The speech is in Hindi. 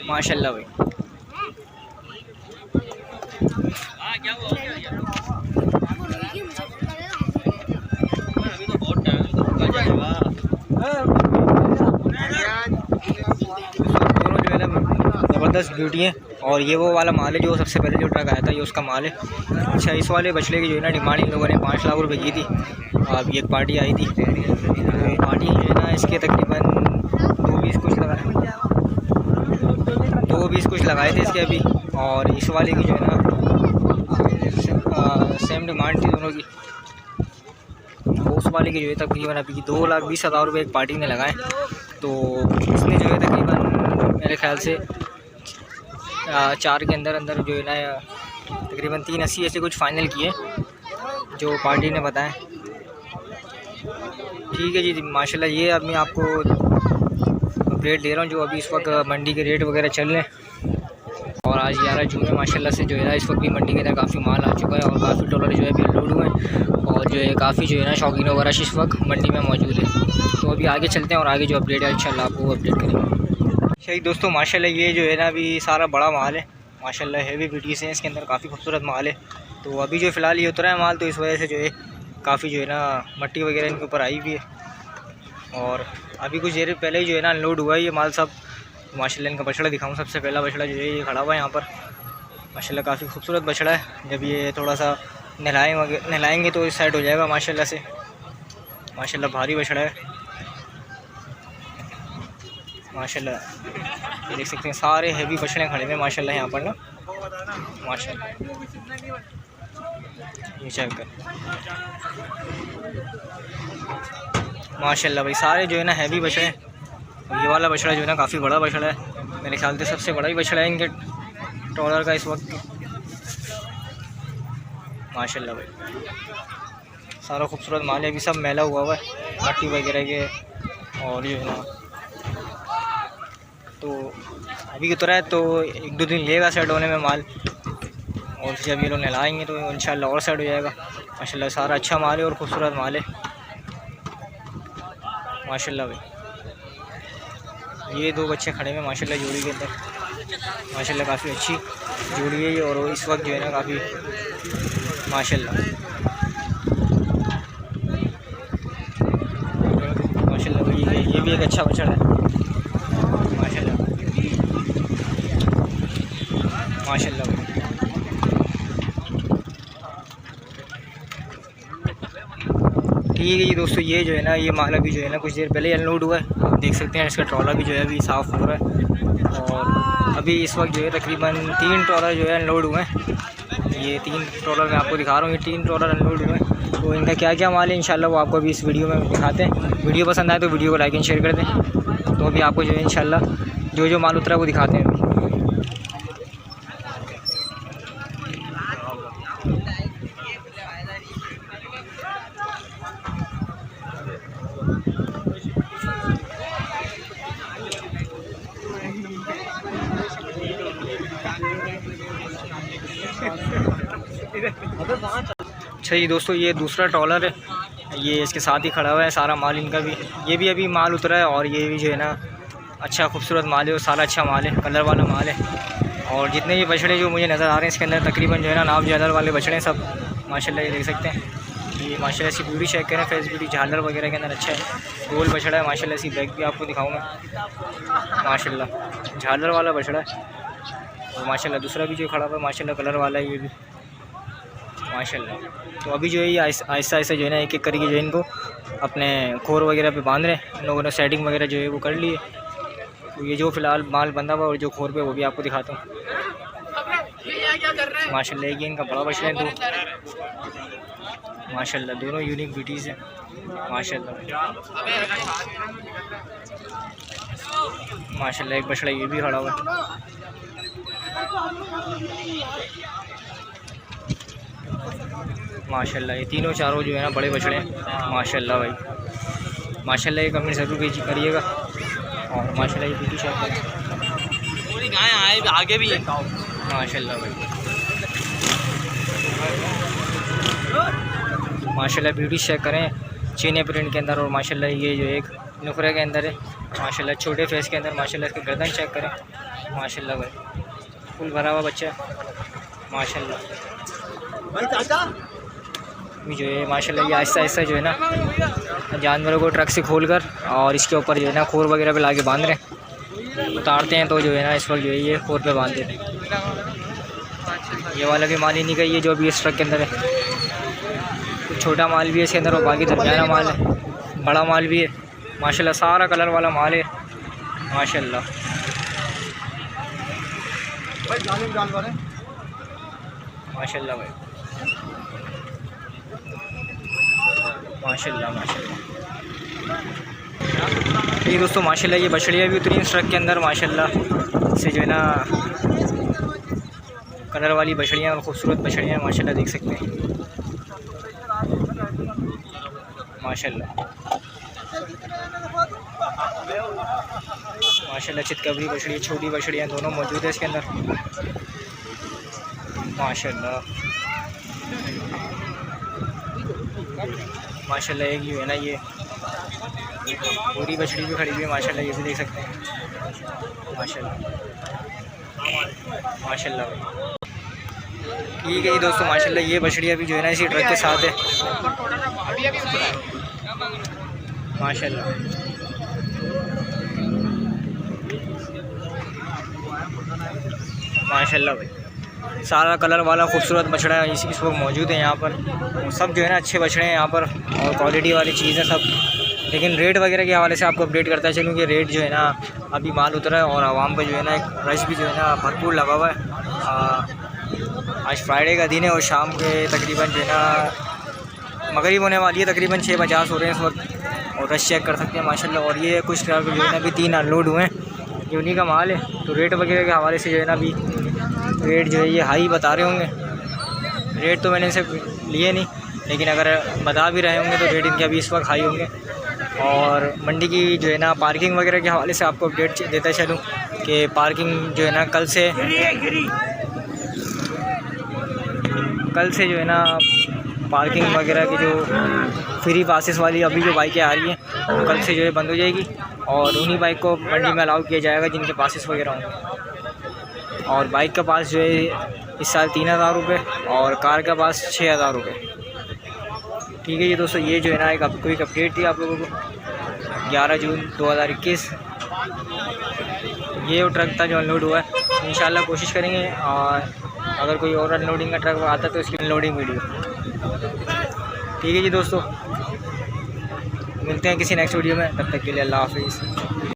माशाल्लाह भाई। ज़बरदस्त ब्यूटी है। और ये वो वाला माल है जो सबसे पहले जो ट्रक आया था, ये उसका माल है। अच्छा, इस वाले बछड़े की जो है ना डिमांड इन लोगों ने 5 लाख रुपए की थी। अब एक पार्टी आई थी, तो पार्टी जो है ना इसके तकरीबन 220 कुछ लगाए, 220 कुछ लगाए थे इसके अभी। और इस वाले की जो है ना सेम डिमांड थी दोनों की। उस वाले की जो है तकरीबन अभी 2,20,000 रुपये एक पार्टी ने लगाए। तो इसने जो है तकरीबन मेरे ख्याल से 4 के अंदर अंदर जो है ना तकरीबन 380 ऐसे कुछ फ़ाइनल किए जो पार्टी ने बताया। ठीक है जी माशाल्लाह। ये अब मैं आपको अपडेट दे रहा हूँ जो अभी इस वक्त मंडी के रेट वगैरह चल रहे हैं। और आज 11 जून है माशाल्लाह से जो है ना इस वक्त भी मंडी के अंदर काफ़ी माल आ चुका है और काफ़ी डॉलर जो है अभी लोड हुए हैं। और जो है काफ़ी जो है ना शौकीन वगैरह इस वक्त मंडी में मौजूद है। तो अभी आगे चलते हैं और आगे जो अपडेट है इंशाल्लाह आपको अपडेट करेंगे। सही दोस्तों माशाल्लाह ये जो है ना अभी सारा बड़ा माल है माशाल्लाह, हैवी ब्यूटीज़ हैं इसके अंदर, काफ़ी खूबसूरत माल है। तो अभी जो फ़िलहाल ये उतरा है माल, तो इस वजह से जो है काफ़ी जो है ना मट्टी वगैरह इनके ऊपर आई हुई है। और अभी कुछ देर पहले ही जो है ना अनलोड हुआ है ये माल सब। माशाल्लाह इनका बछड़ा दिखाऊँ, सबसे पहला बछड़ा जो है ये खड़ा हुआ है यहाँ पर माशाल्लाह, काफ़ी खूबसूरत बछड़ा है। जब ये थोड़ा सा नहलाएंगे तो इस साइड हो जाएगा माशाल्लाह से। माशाल्लाह भारी बछड़ा है माशाल्लाह। ये देख सकते हैं सारे हैवी बछड़े खड़े हुए माशाल्लाह यहाँ पर ना माशाल्लाह। ये चेक कर माशाल्लाह भाई, सारे जो है ना हैवी बछड़े। ये वाला बछड़ा जो है ना काफ़ी बड़ा बछड़ा है, मेरे ख्याल से सबसे बड़ा ही बछड़ा है इनके ट्रॉलर का इस वक्त माशाल्लाह भाई। सारा खूबसूरत माल है, अभी सब मैला हुआ है मट्टी वगैरह के। और ये है ना तो अभी उतरा है तो 1-2 दिन लेगा सेट होने में माल। और फिर जब ये लोग नहलाएंगे तो इंशाल्लाह और सेट हो जाएगा माशाल्लाह। सारा अच्छा माल है और खूबसूरत माल है माशाल्लाह भाई। ये 2 बच्चे खड़े हैं माशाल्लाह जोड़ी के अंदर माशाल्लाह, काफ़ी अच्छी जोड़ी है। और इस वक्त जो है ना काफ़ी माशाल्लाह माशाल्लाह भाई, ये भी एक अच्छा बछड़ा है माशाल्लाह माशाल्लाह भाई। ठीक है जी दोस्तों, ये जो है ना ये माल अभी जो है ना कुछ देर पहले ही अनलोड हुआ है। आप देख सकते हैं इसका ट्रॉलर भी जो है अभी साफ़ हो रहा है। और अभी इस वक्त जो है तकरीबन 3 ट्रॉलर जो है अनलोड हुए हैं। ये 3 ट्रॉलर मैं आपको दिखा रहा हूँ, ये 3 ट्रॉलर अनलोड हुए हैं। तो इनका क्या क्या माल है इंशाल्लाह वो आपको अभी इस वीडियो में दिखाते हैं। वीडियो पसंद आए तो वीडियो को लाइक एंड शेयर कर दें। तो अभी आपको जो है इंशाल्लाह जो माल उतरा है वो दिखाते हैं। अच्छा जी दोस्तों, ये दूसरा ट्रॉलर है, ये इसके साथ ही खड़ा हुआ है। सारा माल इनका भी, ये भी अभी माल उतरा है। और ये भी जो है ना अच्छा खूबसूरत माल है और सारा अच्छा माल है, कलर वाला माल है। और जितने भी बछड़े जो मुझे नज़र आ रहे हैं इसके अंदर तकरीबन जो है ना नाव झालर वाले बछड़े हैं सब माशाल्लाह। ये देख सकते हैं, ये माशाल्लाह इसकी ब्यूटी चेक करें, फेस ब्यूटी झालर वगैरह के अंदर अच्छा है। गोल बछड़ा है माशाल्लाह। इसी बैग भी आपको दिखाऊँगा माशाल्लाह, झालर वाला बछड़ा है। और माशाल्लाह दूसरा भी जो खड़ा हुआ है माशाल्लाह कलर वाला है ये भी माशाल्लाह। तो अभी जो है ये आहिस्ता आहिस्ता जो है ना एक एक करके जो है इनको अपने खोर वगैरह पे बांध रहे हैं। इन लोगों ने सेटिंग वगैरह जो है वो कर ली है। तो ये जो फ़िलहाल माल बंधा हुआ और जो खोर पे वो भी आपको दिखाता हूँ माशाल्लाह। ये इनका बड़ा बछड़ा है तो माशाल्लाह, दोनों यूनिक ब्यूटीज़ हैं माशाल्लाह माशाल्लाह। एक बछड़ा ये भी खड़ा हुआ है माशाल्लाह। ये तीनों चारों जो है ना बड़े बछड़े हैं माशाल्लाह भाई माशाल्लाह। ये कमेंट ज़रूर करिएगा। और माशाल्लाह ये ब्यूटी शॉप है, पूरी गाय आगे भी है माशाल्लाह भाई माशाल्लाह। ब्यूटी चेक करें चीनी प्रिंट के अंदर। और माशाल्लाह ये जो एक नुकरे के अंदर है माशाल्लाह छोटे फेस के अंदर माशाल्लाह इसकी गर्दन चेक करें माशाल्लाह भाई, फुल भरा हुआ बच्चा माशाल्लाह। जो है माशाल्लाह ये आहिस्ता आहिस्ता जो है ना जानवरों को ट्रक से खोल कर और इसके ऊपर जो है ना खोर वगैरह पे लाके बांध रहे हैं, उतारते हैं तो जो है ना इस वक्त जो है ये खोर पे बांध देते हैं। ये वाला भी माल इन्हीं का ही है जो भी इस ट्रक के अंदर है। कुछ छोटा माल भी है इसके अंदर और बाकी दरमियाना माल है, बड़ा माल भी है माशाल्लाह। सारा कलर वाला माल है माशाल्लाह। माशाल्लाह भाई माशाल्लाह माशाल्लाह। ये दोस्तों माशाल्लाह ये बछड़ियाँ भी उतरी इस ट्रक के अंदर माशाल्लाह से जो है ना कलर वाली बछड़ियाँ और ख़ूबसूरत बछड़ियाँ माशाल्लाह देख सकते हैं माशाल्लाह माशाल्लाह। चितकबरी बछड़ी छोटी बछड़ियाँ दोनों मौजूद है इसके अंदर माशाल्लाह माशाल्लाह। एक जो है ना ये पूरी बछड़ी भी खड़ी हुई है माशाल्लाह, ये भी देख सकते हैं माशाल्लाह माशाल्लाह। ठीक है ये दोस्तों माशाल्लाह ये बछड़ियाँ भी जो है ना इसी ट्रक के साथ है माशाल्लाह माशाल्लाह भाई। सारा कलर वाला खूबसूरत बछड़ा है इस वक्त मौजूद है यहाँ पर। सब जो है ना अच्छे बछड़े हैं यहाँ पर और क्वालिटी वाली चीज़ है सब। लेकिन रेट वगैरह के हवाले से आपको अपडेट करता चलूँ कि रेट जो है ना अभी माल उतरा है और आवाम का जो है ना एक रश भी जो है ना भरपूर लगा हुआ है। आज फ्राइडे का दिन है और शाम के तकरीबन जो है ना मगरिब होने वाली है, तकरीबन 6:50 हो रहे हैं इस वक्त और रश चेक कर सकते हैं माशाल्लाह। और ये कुछ ट्रक जो है ना अभी 3 अनलोड हुए हैं, ये उन्हीं का माल है। तो रेट वगैरह के हवाले से जो है ना अभी रेट जो है ये हाई बता रहे होंगे। रेट तो मैंने इनसे लिए नहीं, लेकिन अगर बता भी रहे होंगे तो रेट इनके अभी इस वक्त हाई होंगे। और मंडी की जो है ना पार्किंग वगैरह के हवाले से आपको अपडेट देता चलूँ कि पार्किंग जो है ना कल से जो है ना पार्किंग वगैरह की जो फ्री पासेस वाली अभी जो बाइकें आ रही हैं तो कल से जो है बंद हो जाएगी और उन्हीं बाइक को मंडी में अलाउ किया जाएगा जिनके पासेस वगैरह होंगे। और बाइक का पास जो है इस साल 3000 रुपये और कार का पास 6000 रुपये। ठीक है ये दोस्तों ये जो है ना एक अपडेट थी आप लोगों को 11 जून 2021। ये वो ट्रक था जो अनलोड हुआ है। इंशाल्लाह कोशिश करेंगे और अगर कोई और अनलोडिंग का ट्रक आता है तो इसकी अनलोडिंग वीडियो। ठीक है जी दोस्तों, मिलते हैं किसी नेक्स्ट वीडियो में, तब तक के लिए अल्लाह हाफिज़।